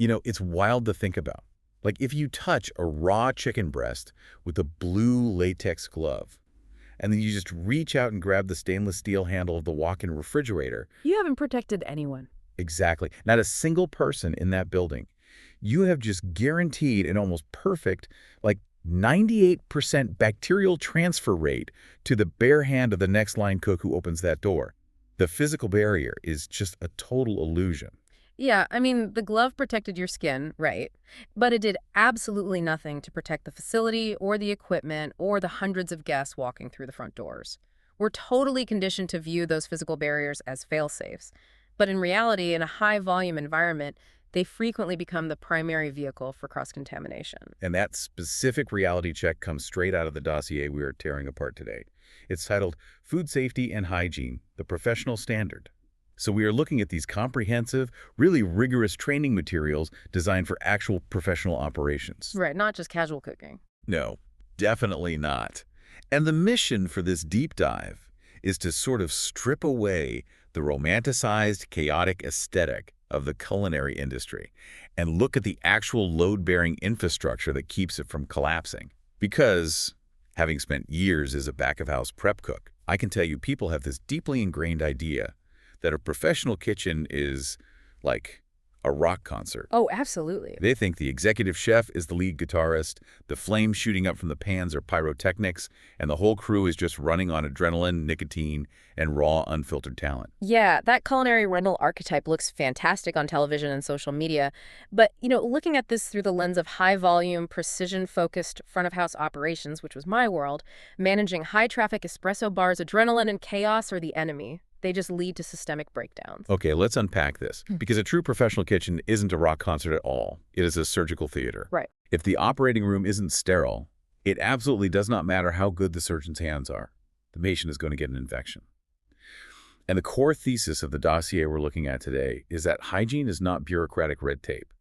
It's wild to think about. Like if you touch a raw chicken breast with a blue latex glove, and then you just reach out and grab the stainless steel handle of the walk-in refrigerator. You haven't protected anyone. Exactly. Not a single person in that building. You have just guaranteed an almost perfect, like 98% bacterial transfer rate to the bare hand of the next line cook who opens that door. The physical barrier is just a total illusion. Yeah, I mean, the glove protected your skin, right? But it did absolutely nothing to protect the facility or the equipment or the hundreds of guests walking through the front doors. We're totally conditioned to view those physical barriers as fail-safes. But in reality, in a high-volume environment, they frequently become the primary vehicle for cross-contamination. And that specific reality check comes straight out of the dossier we are tearing apart today. It's titled Food Safety and Hygiene, the Professional Standard. So we are looking at these comprehensive, really rigorous training materials designed for actual professional operations. Right, not just casual cooking. No, definitely not. And the mission for this deep dive is to sort of strip away the romanticized, chaotic aesthetic of the culinary industry and look at the actual load-bearing infrastructure that keeps it from collapsing. Because, having spent years as a back-of-house prep cook, I can tell you people have this deeply ingrained idea that a professional kitchen is like a rock concert. Oh, absolutely. They think the executive chef is the lead guitarist, the flames shooting up from the pans are pyrotechnics, and the whole crew is just running on adrenaline, nicotine, and raw, unfiltered talent. Yeah, that culinary rental archetype looks fantastic on television and social media. But, looking at this through the lens of high-volume, precision-focused front-of-house operations, which was my world, managing high-traffic espresso bars, adrenaline, and chaos are the enemy. They just lead to systemic breakdowns. Okay, let's unpack this. Because a true professional kitchen isn't a rock concert at all. It is a surgical theater. Right. If the operating room isn't sterile, it absolutely does not matter how good the surgeon's hands are. The patient is going to get an infection. And the core thesis of the dossier we're looking at today is that hygiene is not bureaucratic red tape.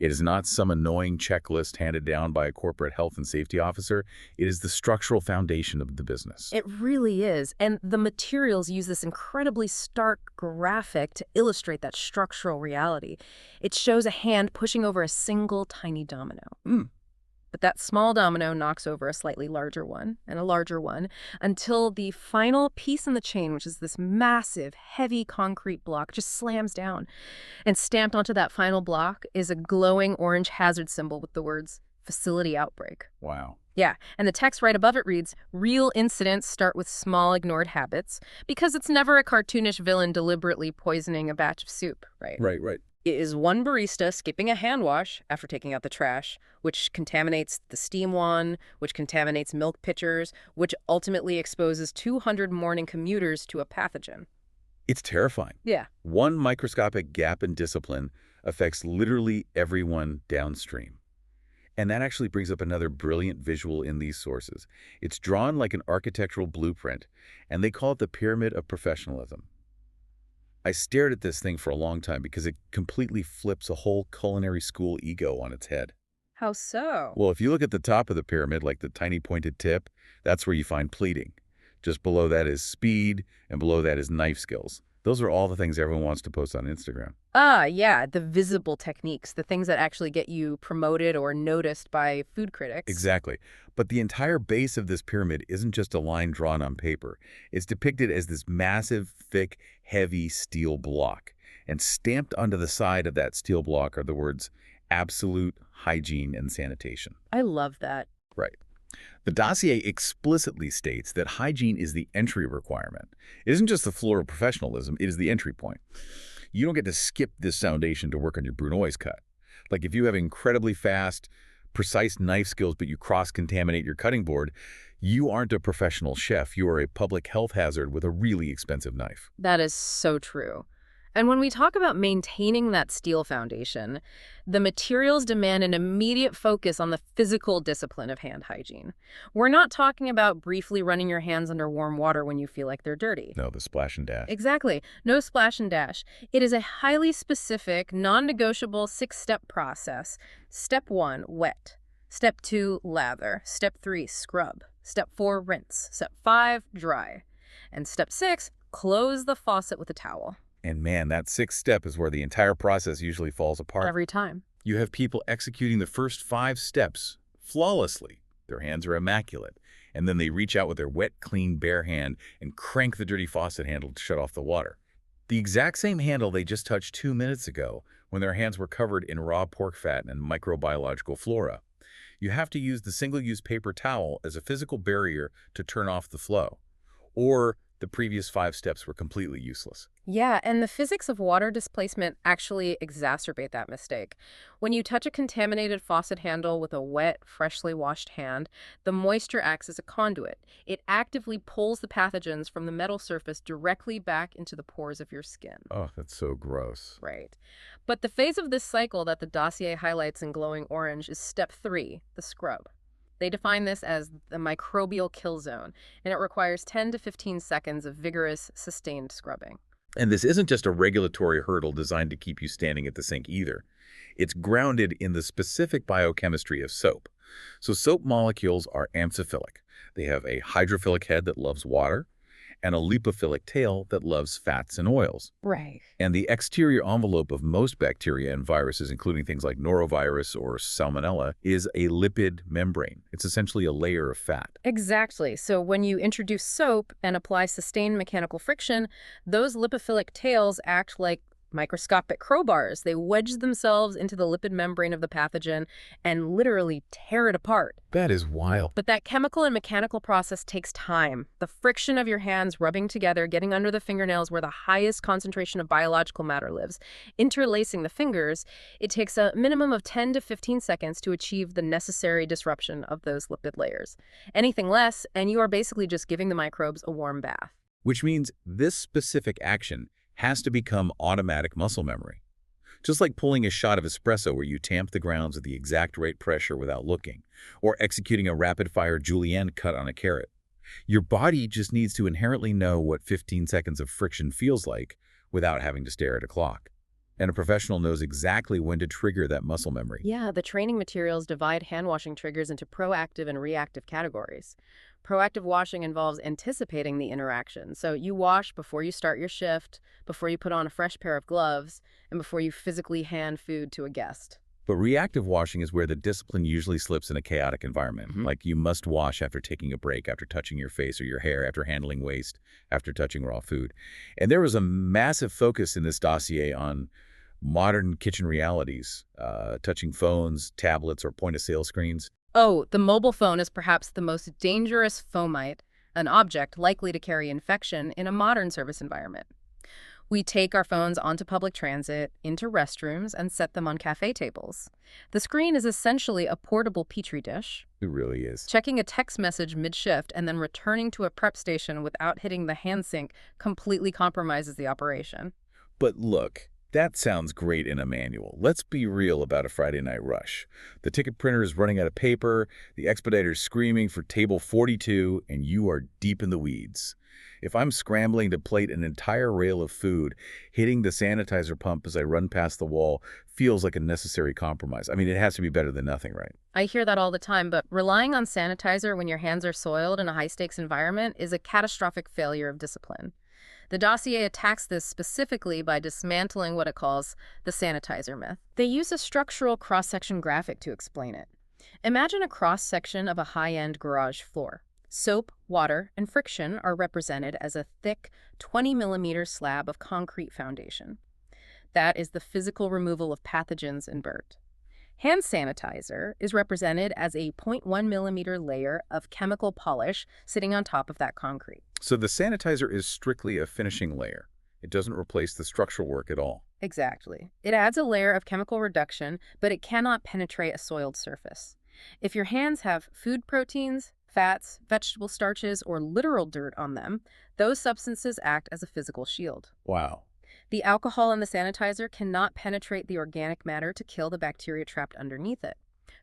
It is not some annoying checklist handed down by a corporate health and safety officer. It is the structural foundation of the business. It really is. And the materials use this incredibly stark graphic to illustrate that structural reality. It shows a hand pushing over a single tiny domino. But that small domino knocks over a slightly larger one and a larger one until the final piece in the chain, which is this massive, heavy concrete block, just slams down. And stamped onto that final block is a glowing orange hazard symbol with the words, "Facility Outbreak." Wow. Yeah, and the text right above it reads, "Real incidents start with small ignored habits," because it's never a cartoonish villain deliberately poisoning a batch of soup, right? Right. It is one barista skipping a hand wash after taking out the trash, which contaminates the steam wand, which contaminates milk pitchers, which ultimately exposes 200 morning commuters to a pathogen. It's terrifying. Yeah. One microscopic gap in discipline affects literally everyone downstream. And that actually brings up another brilliant visual in these sources. It's drawn like an architectural blueprint, and they call it the Pyramid of Professionalism. I stared at this thing for a long time because it completely flips a whole culinary school ego on its head. How so? Well, if you look at the top of the pyramid, like the tiny pointed tip, that's where you find pleating. Just below that is speed, and below that is knife skills. Those are all the things everyone wants to post on Instagram. Ah, yeah, the visible techniques, the things that actually get you promoted or noticed by food critics. Exactly. But the entire base of this pyramid isn't just a line drawn on paper. It's depicted as this massive, thick, heavy steel block. And stamped onto the side of that steel block are the words, absolute hygiene and sanitation. I love that. Right. The dossier explicitly states that hygiene is the entry requirement. It isn't just the floor of professionalism, it is the entry point. You don't get to skip this foundation to work on your brunoise cut. Like if you have incredibly fast, precise knife skills, but you cross-contaminate your cutting board, you aren't a professional chef. You are a public health hazard with a really expensive knife. That is so true. And when we talk about maintaining that steel foundation, the materials demand an immediate focus on the physical discipline of hand hygiene. We're not talking about briefly running your hands under warm water when you feel like they're dirty. No, the splash and dash. Exactly. No splash and dash. It is a highly specific, non-negotiable 6-step process. Step 1, wet. Step 2, lather. Step 3, scrub. Step 4, rinse. Step 5, dry. And step 6, close the faucet with a towel. And man, that 6th step is where the entire process usually falls apart. Every time. You have people executing the first 5 steps flawlessly. Their hands are immaculate. And then they reach out with their wet, clean, bare hand and crank the dirty faucet handle to shut off the water. The exact same handle they just touched 2 minutes ago when their hands were covered in raw pork fat and microbiological flora. You have to use the single-use paper towel as a physical barrier to turn off the flow. Or the previous 5 steps were completely useless. Yeah, and the physics of water displacement actually exacerbate that mistake. When you touch a contaminated faucet handle with a wet, freshly washed hand, the moisture acts as a conduit. It actively pulls the pathogens from the metal surface directly back into the pores of your skin. Oh, that's so gross. Right. But the phase of this cycle that the dossier highlights in glowing orange is step 3, the scrub. They define this as the microbial kill zone, and it requires 10 to 15 seconds of vigorous, sustained scrubbing. And this isn't just a regulatory hurdle designed to keep you standing at the sink either. It's grounded in the specific biochemistry of soap. So soap molecules are amphiphilic. They have a hydrophilic head that loves water and a lipophilic tail that loves fats and oils. Right. And the exterior envelope of most bacteria and viruses, including things like norovirus or salmonella, is a lipid membrane. It's essentially a layer of fat. Exactly. So when you introduce soap and apply sustained mechanical friction, those lipophilic tails act like microscopic crowbars. They wedge themselves into the lipid membrane of the pathogen and literally tear it apart. That is wild. But that chemical and mechanical process takes time. The friction of your hands rubbing together, getting under the fingernails where the highest concentration of biological matter lives, interlacing the fingers, it takes a minimum of 10 to 15 seconds to achieve the necessary disruption of those lipid layers. Anything less, and you are basically just giving the microbes a warm bath. Which means this specific action has to become automatic muscle memory. Just like pulling a shot of espresso where you tamp the grounds at the exact right pressure without looking, or executing a rapid-fire julienne cut on a carrot. Your body just needs to inherently know what 15 seconds of friction feels like without having to stare at a clock. And a professional knows exactly when to trigger that muscle memory. Yeah, the training materials divide hand-washing triggers into proactive and reactive categories. Proactive washing involves anticipating the interaction. So you wash before you start your shift, before you put on a fresh pair of gloves, and before you physically hand food to a guest. But reactive washing is where the discipline usually slips in a chaotic environment. Like you must wash after taking a break, after touching your face or your hair, after handling waste, after touching raw food. And there was a massive focus in this dossier on modern kitchen realities, touching phones, tablets, or point-of-sale screens. Oh, the mobile phone is perhaps the most dangerous fomite, an object likely to carry infection in a modern service environment. We take our phones onto public transit, into restrooms, and set them on cafe tables. The screen is essentially a portable petri dish. It really is. Checking a text message mid-shift and then returning to a prep station without hitting the hand sink completely compromises the operation. But look, that sounds great in a manual. Let's be real about a Friday night rush. The ticket printer is running out of paper, the expediter's screaming for table 42, and you are deep in the weeds. If I'm scrambling to plate an entire rail of food, hitting the sanitizer pump as I run past the wall feels like a necessary compromise. I mean, it has to be better than nothing, right? I hear that all the time, but relying on sanitizer when your hands are soiled in a high-stakes environment is a catastrophic failure of discipline. The dossier attacks this specifically by dismantling what it calls the sanitizer myth. They use a structural cross-section graphic to explain it. Imagine a cross-section of a high-end garage floor. Soap, water, and friction are represented as a thick 20-millimeter slab of concrete foundation. That is the physical removal of pathogens and dirt. Hand sanitizer is represented as a 0.1 millimeter layer of chemical polish sitting on top of that concrete. So the sanitizer is strictly a finishing layer. It doesn't replace the structural work at all. Exactly. It adds a layer of chemical reduction, but it cannot penetrate a soiled surface. If your hands have food proteins, fats, vegetable starches, or literal dirt on them, those substances act as a physical shield. Wow. The alcohol in the sanitizer cannot penetrate the organic matter to kill the bacteria trapped underneath it.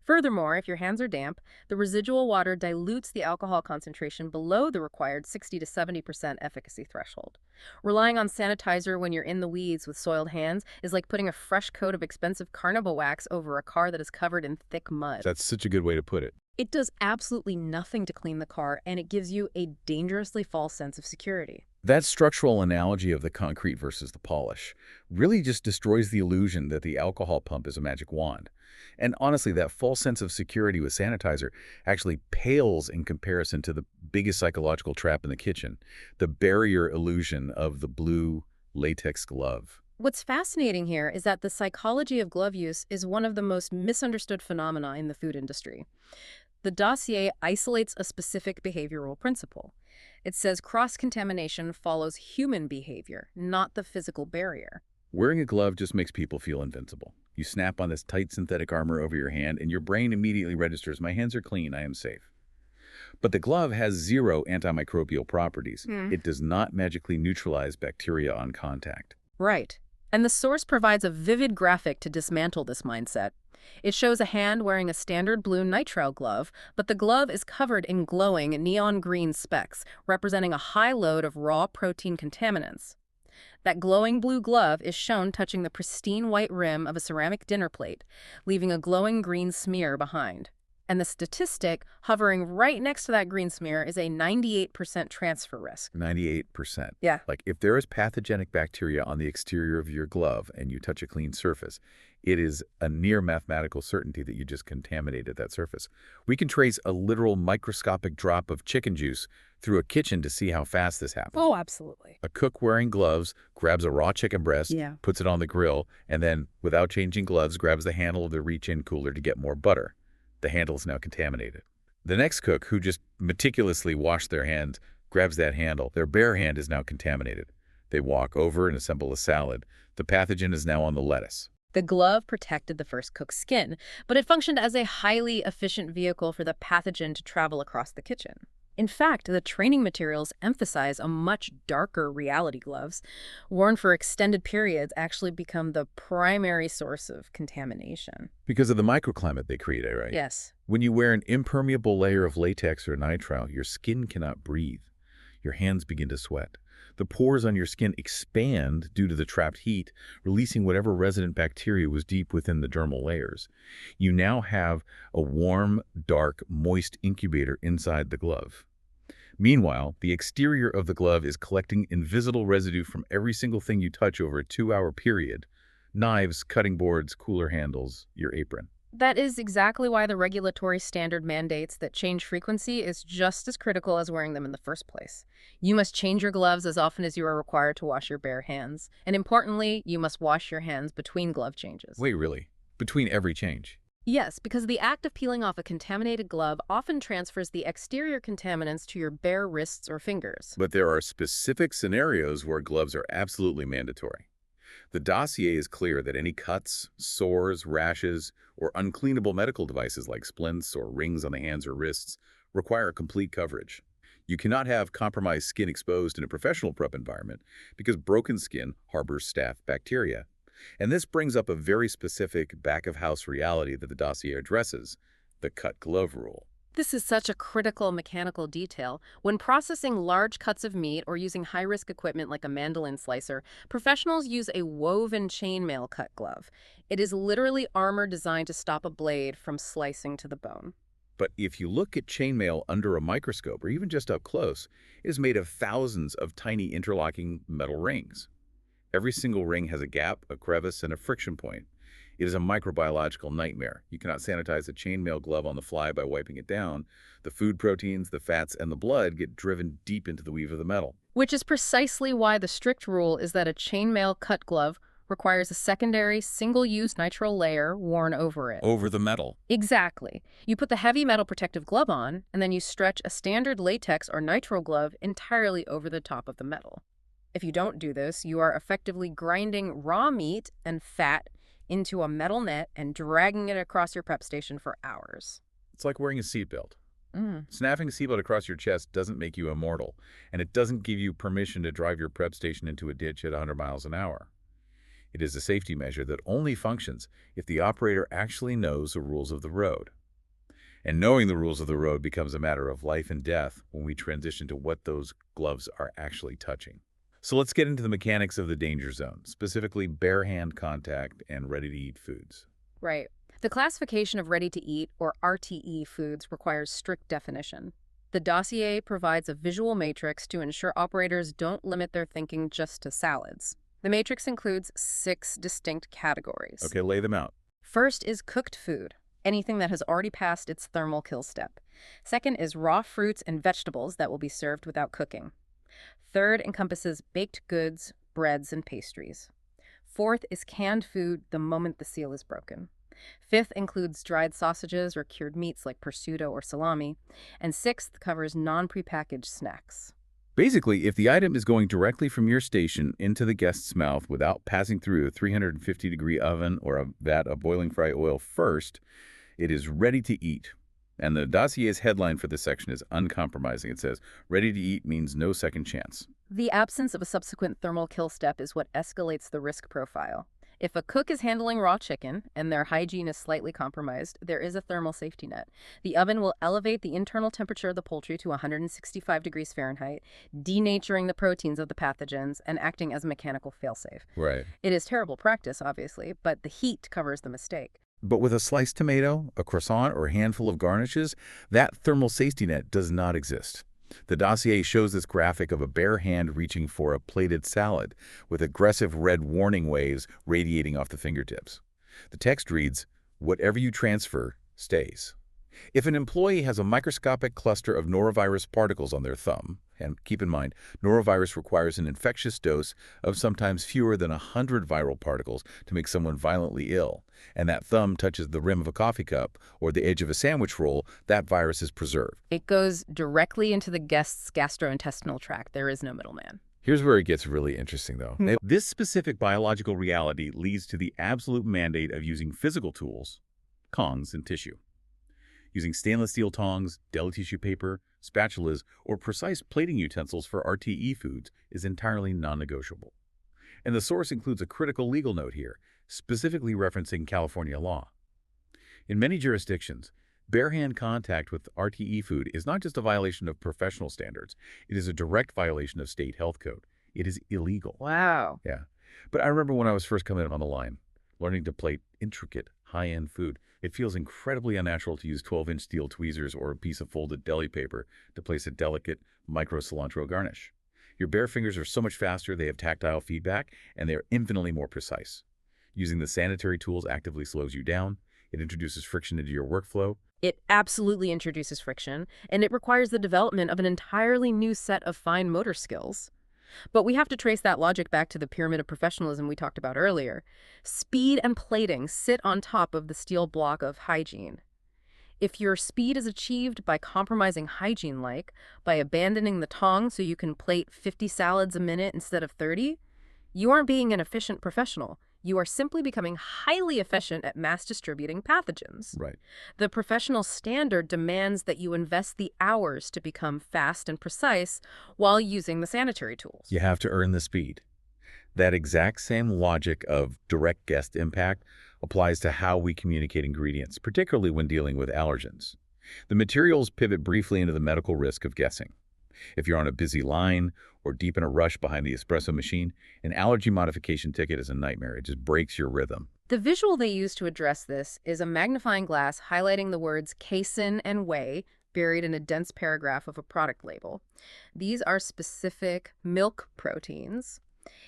Furthermore, if your hands are damp, the residual water dilutes the alcohol concentration below the required 60 to 70% efficacy threshold. Relying on sanitizer when you're in the weeds with soiled hands is like putting a fresh coat of expensive carnival wax over a car that is covered in thick mud. That's such a good way to put it. It does absolutely nothing to clean the car, and it gives you a dangerously false sense of security. That structural analogy of the concrete versus the polish really just destroys the illusion that the alcohol pump is a magic wand. And honestly, that false sense of security with sanitizer actually pales in comparison to the biggest psychological trap in the kitchen, the barrier illusion of the blue latex glove. What's fascinating here is that the psychology of glove use is one of the most misunderstood phenomena in the food industry. The dossier isolates a specific behavioral principle. It says cross-contamination follows human behavior, not the physical barrier. Wearing a glove just makes people feel invincible. You snap on this tight synthetic armor over your hand, and your brain immediately registers, my hands are clean, I am safe. But the glove has zero antimicrobial properties. It does not magically neutralize bacteria on contact. Right. And the source provides a vivid graphic to dismantle this mindset. It shows a hand wearing a standard blue nitrile glove, but the glove is covered in glowing neon green specks, representing a high load of raw protein contaminants. That glowing blue glove is shown touching the pristine white rim of a ceramic dinner plate, leaving a glowing green smear behind. And the statistic hovering right next to that green smear is a 98% transfer risk. 98%. Yeah. Like, if there is pathogenic bacteria on the exterior of your glove and you touch a clean surface, it is a near mathematical certainty that you just contaminated that surface. We can trace a literal microscopic drop of chicken juice through a kitchen to see how fast this happens. Oh, absolutely. A cook wearing gloves grabs a raw chicken breast, puts it on the grill, and then, without changing gloves, grabs the handle of the reach-in cooler to get more butter. The handle is now contaminated. The next cook, who just meticulously washed their hands, grabs that handle. Their bare hand is now contaminated. They walk over and assemble a salad. The pathogen is now on the lettuce. The glove protected the first cook's skin, but it functioned as a highly efficient vehicle for the pathogen to travel across the kitchen. In fact, the training materials emphasize a much darker reality. Gloves, worn for extended periods, actually become the primary source of contamination. Because of the microclimate they create, right? Yes. When you wear an impermeable layer of latex or nitrile, your skin cannot breathe. Your hands begin to sweat. The pores on your skin expand due to the trapped heat, releasing whatever resident bacteria was deep within the dermal layers. You now have a warm, dark, moist incubator inside the glove. Meanwhile, the exterior of the glove is collecting invisible residue from every single thing you touch over a 2-hour period. Knives, cutting boards, cooler handles, your apron. That is exactly why the regulatory standard mandates that change frequency is just as critical as wearing them in the first place. You must change your gloves as often as you are required to wash your bare hands. And importantly, you must wash your hands between glove changes. Wait, really? Between every change? Yes, because the act of peeling off a contaminated glove often transfers the exterior contaminants to your bare wrists or fingers. But there are specific scenarios where gloves are absolutely mandatory. The dossier is clear that any cuts, sores, rashes, or uncleanable medical devices like splints or rings on the hands or wrists require complete coverage. You cannot have compromised skin exposed in a professional prep environment because broken skin harbors staph bacteria. And this brings up a very specific back-of-house reality that the dossier addresses, the cut glove rule. This is such a critical mechanical detail. When processing large cuts of meat or using high-risk equipment like a mandolin slicer, professionals use a woven chainmail cut glove. It is literally armor designed to stop a blade from slicing to the bone. But if you look at chainmail under a microscope or even just up close, it is made of thousands of tiny interlocking metal rings. Every single ring has a gap, a crevice, and a friction point. It is a microbiological nightmare. You cannot sanitize a chainmail glove on the fly by wiping it down. The food proteins, the fats, and the blood get driven deep into the weave of the metal. Which is precisely why the strict rule is that a chainmail cut glove requires a secondary single-use nitrile layer worn over it. Over the metal. Exactly. You put the heavy metal protective glove on, and then you stretch a standard latex or nitrile glove entirely over the top of the metal. If you don't do this, you are effectively grinding raw meat and fat into a metal net and dragging it across your prep station for hours. It's like wearing a seatbelt. Snapping a seatbelt across your chest doesn't make you immortal, and it doesn't give you permission to drive your prep station into a ditch at 100 miles an hour. It is a safety measure that only functions if the operator actually knows the rules of the road. And knowing the rules of the road becomes a matter of life and death when we transition to what those gloves are actually touching. So let's get into the mechanics of the danger zone, specifically bare hand contact and ready-to-eat foods. Right. The classification of ready-to-eat, or RTE, foods requires strict definition. The dossier provides a visual matrix to ensure operators don't limit their thinking just to salads. The matrix includes 6 distinct categories. Okay, lay them out. First is cooked food, anything that has already passed its thermal kill step. Second is raw fruits and vegetables that will be served without cooking. Third encompasses baked goods, breads, and pastries. Fourth is canned food the moment the seal is broken. Fifth includes dried sausages or cured meats like prosciutto or salami. And sixth covers non-prepackaged snacks. Basically, if the item is going directly from your station into the guest's mouth without passing through a 350-degree oven or a vat of boiling fry oil first, it is ready to eat. And the dossier's headline for this section is uncompromising. It says, ready to eat means no second chance. The absence of a subsequent thermal kill step is what escalates the risk profile. If a cook is handling raw chicken and their hygiene is slightly compromised, there is a thermal safety net. The oven will elevate the internal temperature of the poultry to 165 degrees Fahrenheit, denaturing the proteins of the pathogens and acting as a mechanical failsafe. Right. It is terrible practice, obviously, but the heat covers the mistake. But with a sliced tomato, a croissant, or a handful of garnishes, that thermal safety net does not exist. The dossier shows this graphic of a bare hand reaching for a plated salad, with aggressive red warning waves radiating off the fingertips. The text reads, "Whatever you transfer stays." If an employee has a microscopic cluster of norovirus particles on their thumb, and keep in mind, norovirus requires an infectious dose of sometimes fewer than 100 viral particles to make someone violently ill, and that thumb touches the rim of a coffee cup or the edge of a sandwich roll, that virus is preserved. It goes directly into the guest's gastrointestinal tract. There is no middleman. Here's where it gets really interesting, though. This specific biological reality leads to the absolute mandate of using physical tools, Kongs, and tissue. Using stainless steel tongs, deli tissue paper, spatulas, or precise plating utensils for RTE foods is entirely non-negotiable. And the source includes a critical legal note here, specifically referencing California law. In many jurisdictions, bare-hand contact with RTE food is not just a violation of professional standards, it is a direct violation of state health code. It is illegal. Wow. Yeah. But I remember when I was first coming on the line, learning to plate intricate, high-end food. It feels incredibly unnatural to use 12-inch steel tweezers or a piece of folded deli paper to place a delicate micro-cilantro garnish. Your bare fingers are so much faster, they have tactile feedback, and they are infinitely more precise. Using the sanitary tools actively slows you down. It introduces friction into your workflow. It absolutely introduces friction, and it requires the development of an entirely new set of fine motor skills. But we have to trace that logic back to the pyramid of professionalism we talked about earlier. Speed and plating sit on top of the steel block of hygiene. If your speed is achieved by compromising hygiene, like by abandoning the tong so you can plate 50 salads a minute instead of 30, you aren't being an efficient professional. You are simply becoming highly efficient at mass distributing pathogens. Right. The professional standard demands that you invest the hours to become fast and precise while using the sanitary tools. You have to earn the speed. That exact same logic of direct guest impact applies to how we communicate ingredients, particularly when dealing with allergens. The materials pivot briefly into the medical risk of guessing. If you're on a busy line or deep in a rush behind the espresso machine, an allergy modification ticket is a nightmare. It just breaks your rhythm. The visual they use to address this is a magnifying glass highlighting the words casein and whey buried in a dense paragraph of a product label. These are specific milk proteins.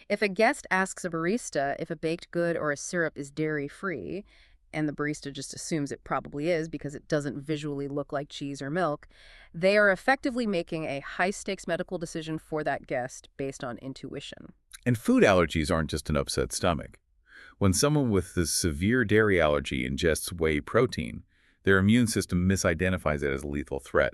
If a guest asks a barista if a baked good or a syrup is dairy-free, and the barista just assumes it probably is because it doesn't visually look like cheese or milk, they are effectively making a high-stakes medical decision for that guest based on intuition. And food allergies aren't just an upset stomach. When someone with a severe dairy allergy ingests whey protein, their immune system misidentifies it as a lethal threat.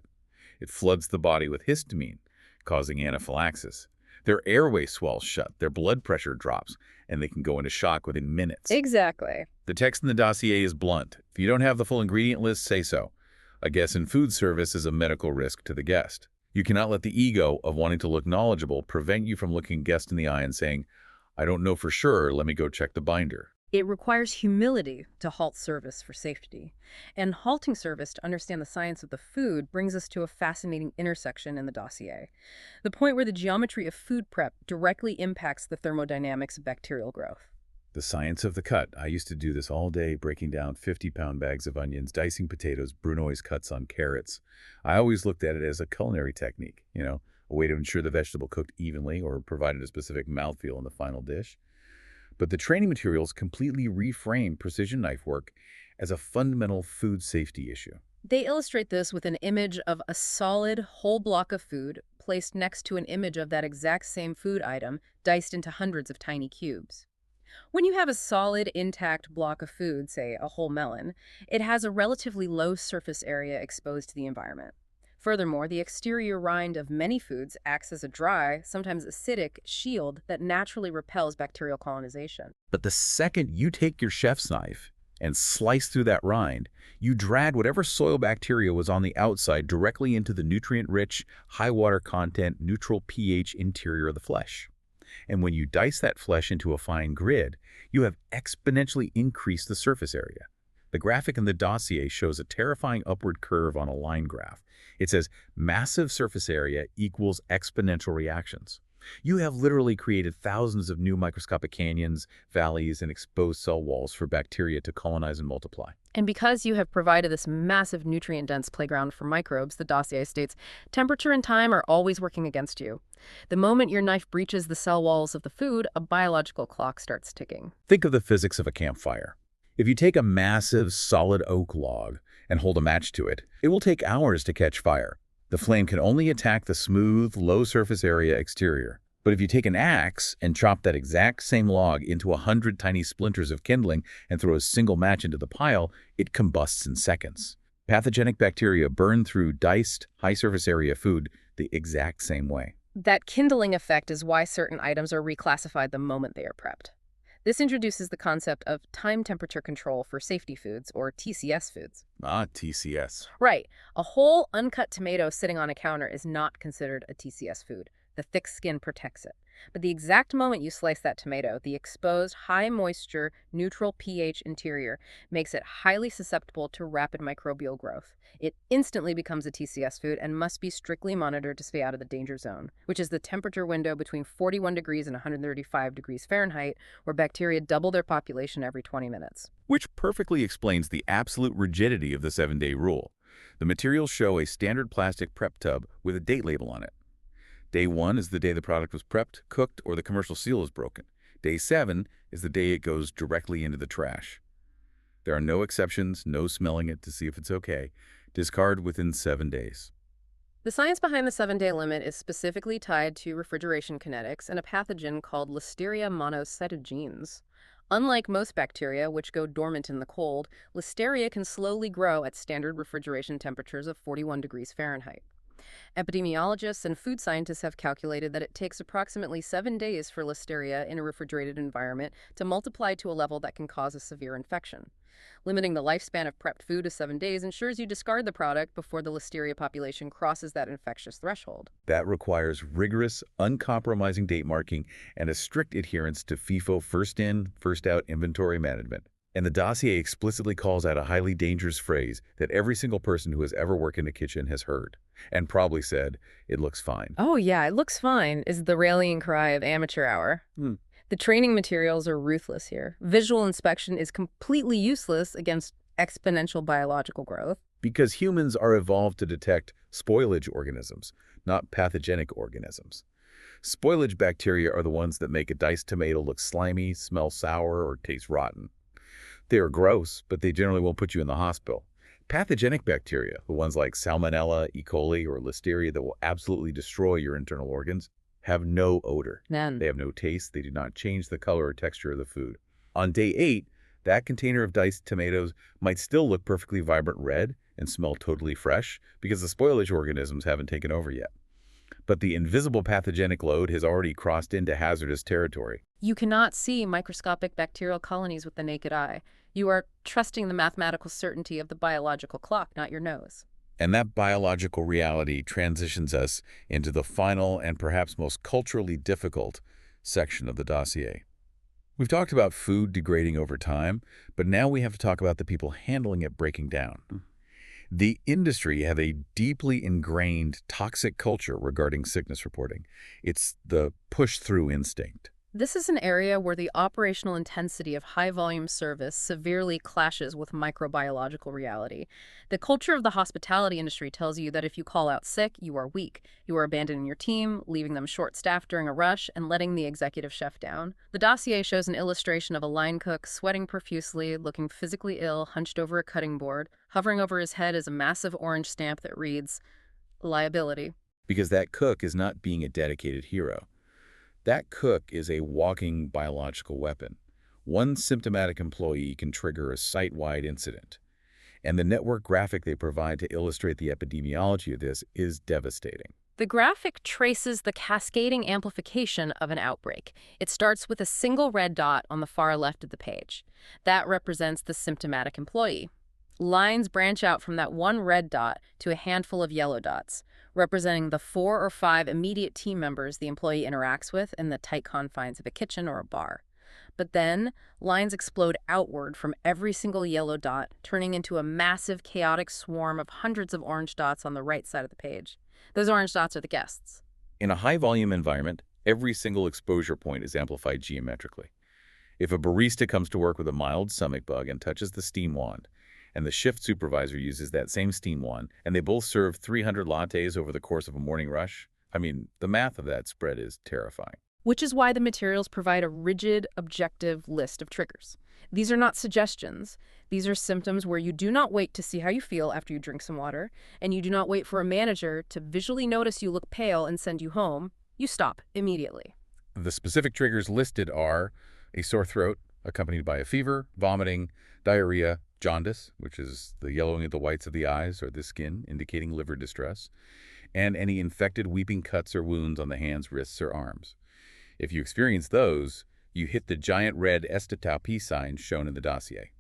It floods the body with histamine, causing anaphylaxis. Their airway swells shut, their blood pressure drops, and they can go into shock within minutes. Exactly. The text in the dossier is blunt. If you don't have the full ingredient list, say so. A guest in food service is a medical risk to the guest. You cannot let the ego of wanting to look knowledgeable prevent you from looking a guest in the eye and saying, "I don't know for sure, let me go check the binder." It requires humility to halt service for safety. And halting service to understand the science of the food brings us to a fascinating intersection in the dossier. The point where the geometry of food prep directly impacts the thermodynamics of bacterial growth. The science of the cut. I used to do this all day, breaking down 50-pound bags of onions, dicing potatoes, Brunoise cuts on carrots. I always looked at it as a culinary technique, a way to ensure the vegetable cooked evenly or provided a specific mouthfeel in the final dish. But the training materials completely reframe precision knife work as a fundamental food safety issue. They illustrate this with an image of a solid, whole block of food placed next to an image of that exact same food item diced into hundreds of tiny cubes. When you have a solid, intact block of food, say a whole melon, it has a relatively low surface area exposed to the environment. Furthermore, the exterior rind of many foods acts as a dry, sometimes acidic, shield that naturally repels bacterial colonization. But the second you take your chef's knife and slice through that rind, you drag whatever soil bacteria was on the outside directly into the nutrient-rich, high-water content, neutral pH interior of the flesh. And when you dice that flesh into a fine grid, you have exponentially increased the surface area. The graphic in the dossier shows a terrifying upward curve on a line graph. It says massive surface area equals exponential reactions. You have literally created thousands of new microscopic canyons, valleys, and exposed cell walls for bacteria to colonize and multiply. And because you have provided this massive nutrient-dense playground for microbes, the dossier states, temperature and time are always working against you. The moment your knife breaches the cell walls of the food, a biological clock starts ticking. Think of the physics of a campfire. If you take a massive, solid oak log and hold a match to it, it will take hours to catch fire. The flame can only attack the smooth, low-surface area exterior. But if you take an axe and chop that exact same log into 100 tiny splinters of kindling and throw a single match into the pile, it combusts in seconds. Pathogenic bacteria burn through diced, high-surface area food the exact same way. That kindling effect is why certain items are reclassified the moment they are prepped. This introduces the concept of time temperature control for safety foods, or TCS foods. Ah, TCS. Right. A whole uncut tomato sitting on a counter is not considered a TCS food. The thick skin protects it. But the exact moment you slice that tomato, the exposed, high-moisture, neutral pH interior makes it highly susceptible to rapid microbial growth. It instantly becomes a TCS food and must be strictly monitored to stay out of the danger zone, which is the temperature window between 41 degrees and 135 degrees Fahrenheit, where bacteria double their population every 20 minutes. Which perfectly explains the absolute rigidity of the 7-day rule. The materials show a standard plastic prep tub with a date label on it. Day 1 is the day the product was prepped, cooked, or the commercial seal is broken. Day 7 is the day it goes directly into the trash. There are no exceptions, no smelling it to see if it's okay. Discard within 7 days. The science behind the 7-day limit is specifically tied to refrigeration kinetics and a pathogen called Listeria monocytogenes. Unlike most bacteria, which go dormant in the cold, Listeria can slowly grow at standard refrigeration temperatures of 41 degrees Fahrenheit. Epidemiologists and food scientists have calculated that it takes approximately 7 days for Listeria in a refrigerated environment to multiply to a level that can cause a severe infection. Limiting the lifespan of prepped food to 7 days ensures you discard the product before the Listeria population crosses that infectious threshold. That requires rigorous, uncompromising date marking and a strict adherence to FIFO first in, first out inventory management. And the dossier explicitly calls out a highly dangerous phrase that every single person who has ever worked in a kitchen has heard, and probably said, "It looks fine." Oh yeah, it looks fine, is the rallying cry of amateur hour. The training materials are ruthless here. Visual inspection is completely useless against exponential biological growth. Because humans are evolved to detect spoilage organisms, not pathogenic organisms. Spoilage bacteria are the ones that make a diced tomato look slimy, smell sour, or taste rotten. They are gross, but they generally won't put you in the hospital. Pathogenic bacteria, the ones like Salmonella, E. coli, or Listeria that will absolutely destroy your internal organs, have no odor. None. They have no taste. They do not change the color or texture of the food. On day 8, that container of diced tomatoes might still look perfectly vibrant red and smell totally fresh because the spoilage organisms haven't taken over yet. But the invisible pathogenic load has already crossed into hazardous territory. You cannot see microscopic bacterial colonies with the naked eye. You are trusting the mathematical certainty of the biological clock, not your nose. And that biological reality transitions us into the final and perhaps most culturally difficult section of the dossier. We've talked about food degrading over time, but now we have to talk about the people handling it breaking down. The industry have a deeply ingrained toxic culture regarding sickness reporting. It's the push-through instinct. This is an area where the operational intensity of high-volume service severely clashes with microbiological reality. The culture of the hospitality industry tells you that if you call out sick, you are weak. You are abandoning your team, leaving them short-staffed during a rush, and letting the executive chef down. The dossier shows an illustration of a line cook sweating profusely, looking physically ill, hunched over a cutting board. Hovering over his head is a massive orange stamp that reads, "Liability." Because that cook is not being a dedicated hero. That cook is a walking biological weapon. One symptomatic employee can trigger a site-wide incident. And the network graphic they provide to illustrate the epidemiology of this is devastating. The graphic traces the cascading amplification of an outbreak. It starts with a single red dot on the far left of the page. That represents the symptomatic employee. Lines branch out from that one red dot to a handful of yellow dots, representing the 4 or 5 immediate team members the employee interacts with in the tight confines of a kitchen or a bar. But then, lines explode outward from every single yellow dot, turning into a massive, chaotic swarm of hundreds of orange dots on the right side of the page. Those orange dots are the guests. In a high-volume environment, every single exposure point is amplified geometrically. If a barista comes to work with a mild stomach bug and touches the steam wand, and the shift supervisor uses that same steam wand, and they both serve 300 lattes over the course of a morning rush, the math of that spread is terrifying. Which is why the materials provide a rigid, objective list of triggers. These are not suggestions. These are symptoms where you do not wait to see how you feel after you drink some water, and you do not wait for a manager to visually notice you look pale and send you home. You stop immediately. The specific triggers listed are a sore throat, accompanied by a fever, vomiting, diarrhea, jaundice, which is the yellowing of the whites of the eyes or the skin, indicating liver distress, and any infected weeping cuts or wounds on the hands, wrists, or arms. If you experience those, you hit the giant red P sign shown in the dossier.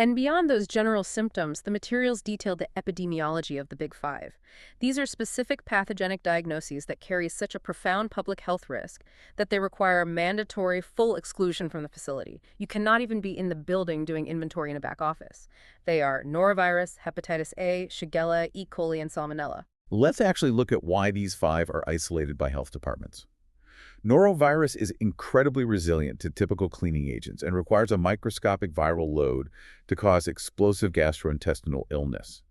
And beyond those general symptoms, the materials detail the epidemiology of the Big Five. These are specific pathogenic diagnoses that carry such a profound public health risk that they require mandatory full exclusion from the facility. You cannot even be in the building doing inventory in a back office. They are norovirus, hepatitis A, Shigella, E. coli, and Salmonella. Let's actually look at why these 5 are isolated by health departments. Norovirus is incredibly resilient to typical cleaning agents and requires a microscopic viral load to cause explosive gastrointestinal illness.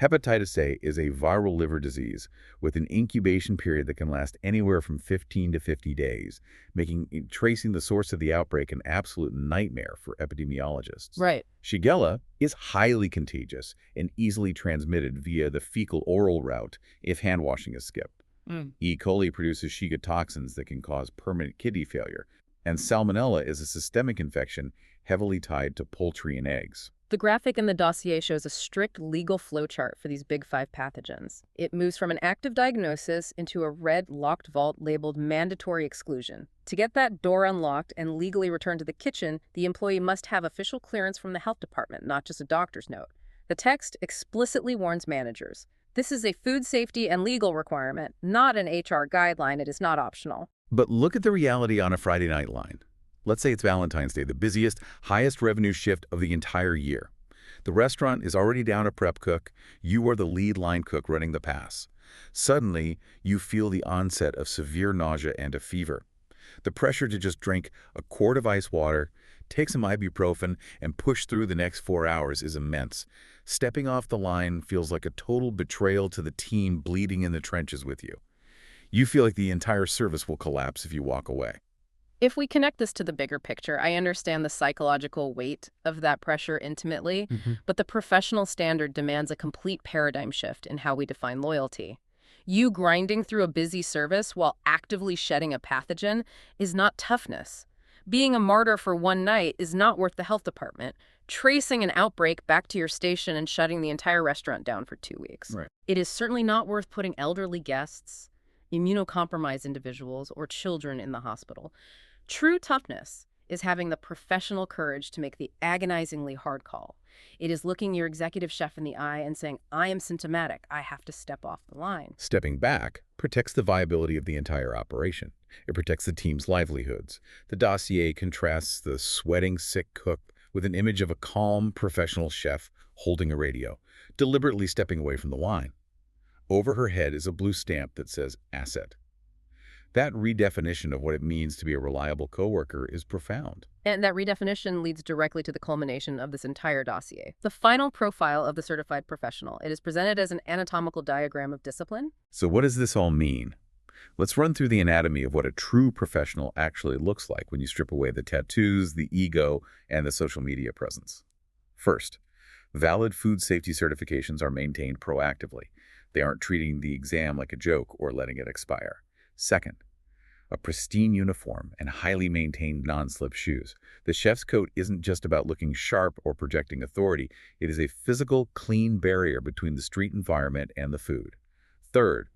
Hepatitis A is a viral liver disease with an incubation period that can last anywhere from 15 to 50 days, making tracing the source of the outbreak an absolute nightmare for epidemiologists. Right. Shigella is highly contagious and easily transmitted via the fecal-oral route if hand washing is skipped. E. coli produces Shiga toxins that can cause permanent kidney failure, and Salmonella is a systemic infection heavily tied to poultry and eggs. The graphic in the dossier shows a strict legal flowchart for these Big Five pathogens. It moves from an active diagnosis into a red locked vault labeled mandatory exclusion. To get that door unlocked and legally returned to the kitchen, the employee must have official clearance from the health department, not just a doctor's note. The text explicitly warns managers. This is a food safety and legal requirement, not an HR guideline. It is not optional. But look at the reality on a Friday night line. Let's say it's Valentine's Day, the busiest, highest revenue shift of the entire year. The restaurant is already down a prep cook. You are the lead line cook running the pass. Suddenly, you feel the onset of severe nausea and a fever. The pressure to just drink a quart of ice water, take some ibuprofen, and push through the next 4 hours is immense. Stepping off the line feels like a total betrayal to the team bleeding in the trenches with you. You feel like the entire service will collapse if you walk away. If we connect this to the bigger picture, I understand the psychological weight of that pressure intimately, but the professional standard demands a complete paradigm shift in how we define loyalty. You grinding through a busy service while actively shedding a pathogen is not toughness. Being a martyr for one night is not worth the health department tracing an outbreak back to your station and shutting the entire restaurant down for 2 weeks. Right. It is certainly not worth putting elderly guests, immunocompromised individuals, or children in the hospital. True toughness is having the professional courage to make the agonizingly hard call. It is looking your executive chef in the eye and saying, I am symptomatic. I have to step off the line. Stepping back protects the viability of the entire operation. It protects the team's livelihoods. The dossier contrasts the sweating sick cook with an image of a calm professional chef holding a radio, deliberately stepping away from the line. Over her head is a blue stamp that says asset. That redefinition of what it means to be a reliable coworker is profound. And that redefinition leads directly to the culmination of this entire dossier. The final profile of the certified professional. It is presented as an anatomical diagram of discipline. So what does this all mean? Let's run through the anatomy of what a true professional actually looks like when you strip away the tattoos, the ego, and the social media presence. First, valid food safety certifications are maintained proactively. They aren't treating the exam like a joke or letting it expire. Second, a pristine uniform and highly maintained non-slip shoes. The chef's coat isn't just about looking sharp or projecting authority. It is a physical, clean barrier between the street environment and the food. Third,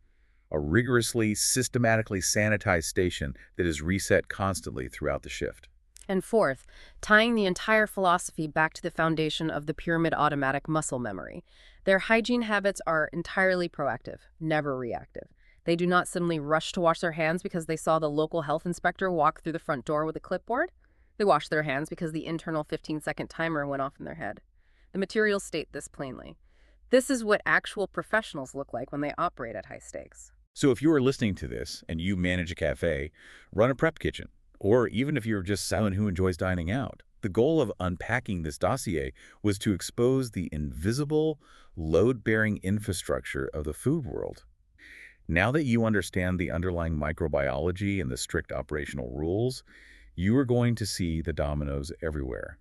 a rigorously, systematically sanitized station that is reset constantly throughout the shift. And fourth, tying the entire philosophy back to the foundation of the pyramid automatic muscle memory. Their hygiene habits are entirely proactive, never reactive. They do not suddenly rush to wash their hands because they saw the local health inspector walk through the front door with a clipboard. They wash their hands because the internal 15-second timer went off in their head. The materials state this plainly. This is what actual professionals look like when they operate at high stakes. So if you are listening to this and you manage a cafe, run a prep kitchen, or even if you're just someone who enjoys dining out, the goal of unpacking this dossier was to expose the invisible, load-bearing infrastructure of the food world. Now that you understand the underlying microbiology and the strict operational rules, you are going to see the dominoes everywhere.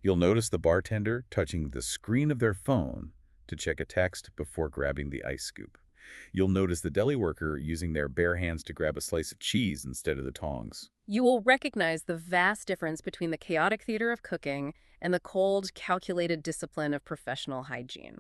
You'll notice the bartender touching the screen of their phone to check a text before grabbing the ice scoop. You'll notice the deli worker using their bare hands to grab a slice of cheese instead of the tongs. You will recognize the vast difference between the chaotic theater of cooking and the cold, calculated discipline of professional hygiene.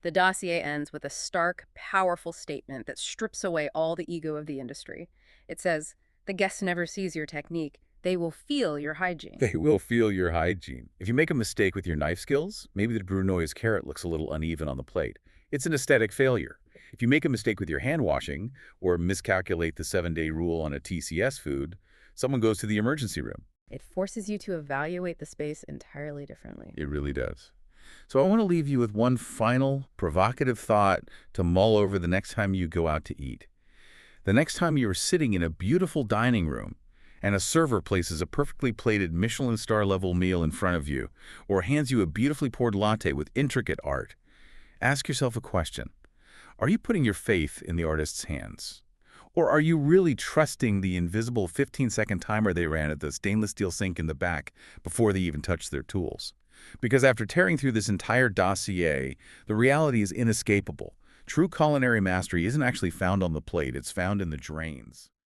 The dossier ends with a stark, powerful statement that strips away all the ego of the industry. It says, "The guest never sees your technique. They will feel your hygiene." They will feel your hygiene. If you make a mistake with your knife skills, maybe the Brunoise carrot looks a little uneven on the plate. It's an aesthetic failure. If you make a mistake with your hand washing or miscalculate the 7-day rule on a TCS food, someone goes to the emergency room. It forces you to evaluate the space entirely differently. It really does. So I want to leave you with one final provocative thought to mull over the next time you go out to eat. The next time you're sitting in a beautiful dining room and a server places a perfectly plated Michelin star level meal in front of you or hands you a beautifully poured latte with intricate art, ask yourself a question. Are you putting your faith in the artist's hands? Or are you really trusting the invisible 15-second timer they ran at the stainless steel sink in the back before they even touched their tools? Because after tearing through this entire dossier, the reality is inescapable. True culinary mastery isn't actually found on the plate, it's found in the drains.